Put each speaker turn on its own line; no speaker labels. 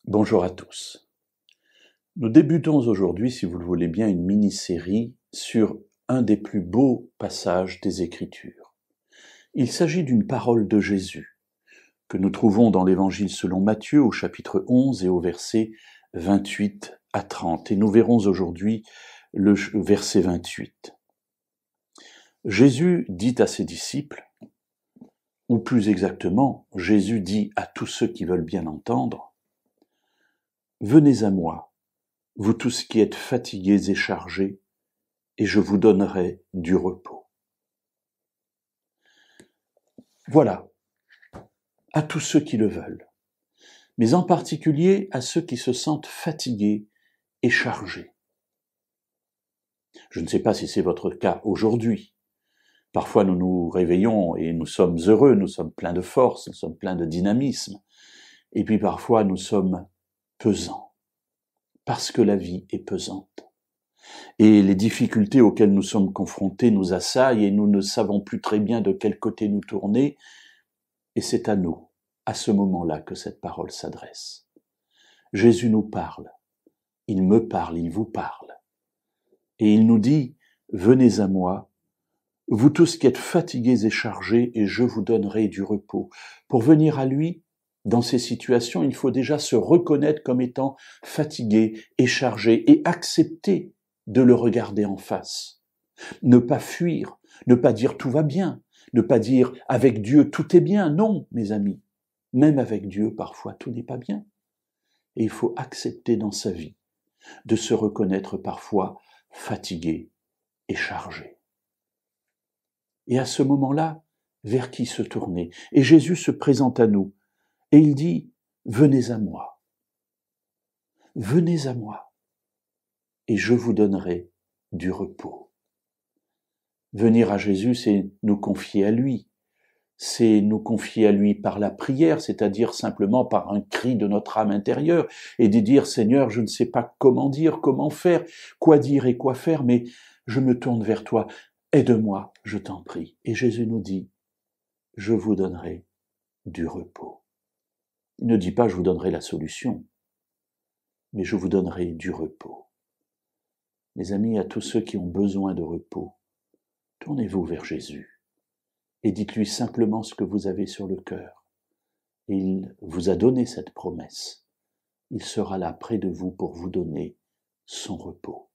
Bonjour à tous. Nous débutons aujourd'hui, si vous le voulez bien, une mini-série sur un des plus beaux passages des Écritures. Il s'agit d'une parole de Jésus que nous trouvons dans l'Évangile selon Matthieu au chapitre 11 et au verset 28 à 30. Et nous verrons aujourd'hui le verset 28. Jésus dit à ses disciples, ou plus exactement, Jésus dit à tous ceux qui veulent bien entendre, « Venez à moi, vous tous qui êtes fatigués et chargés, et je vous donnerai du repos. » Voilà, à tous ceux qui le veulent, mais en particulier à ceux qui se sentent fatigués et chargés. Je ne sais pas si c'est votre cas aujourd'hui. Parfois nous nous réveillons et nous sommes heureux, nous sommes pleins de force, nous sommes pleins de dynamisme, et puis parfois nous sommes pesants, parce que la vie est pesante. Et les difficultés auxquelles nous sommes confrontés nous assaillent et nous ne savons plus très bien de quel côté nous tourner. Et c'est à nous, à ce moment-là, que cette parole s'adresse. Jésus nous parle, il me parle, il vous parle. Et il nous dit, « Venez à moi, vous tous qui êtes fatigués et chargés, et je vous donnerai du repos. » Pour venir à lui, dans ces situations, il faut déjà se reconnaître comme étant fatigué et chargé et accepter de le regarder en face. Ne pas fuir, ne pas dire tout va bien, ne pas dire avec Dieu tout est bien. Non, mes amis, même avec Dieu, parfois tout n'est pas bien. Et il faut accepter dans sa vie de se reconnaître parfois fatigué et chargé. Et à ce moment-là, vers qui se tourner? Et Jésus se présente à nous et il dit, « Venez à moi, venez à moi, et je vous donnerai du repos. » Venir à Jésus, c'est nous confier à lui. C'est nous confier à lui par la prière, c'est-à-dire simplement par un cri de notre âme intérieure et de dire, « Seigneur, je ne sais pas comment dire, comment faire, quoi dire et quoi faire, mais je me tourne vers toi. Aide-moi, je t'en prie. » Et Jésus nous dit, « Je vous donnerai du repos. » Il ne dit pas, « Je vous donnerai la solution », mais « Je vous donnerai du repos. » Mes amis, à tous ceux qui ont besoin de repos, tournez-vous vers Jésus et dites-lui simplement ce que vous avez sur le cœur. Il vous a donné cette promesse. Il sera là près de vous pour vous donner son repos.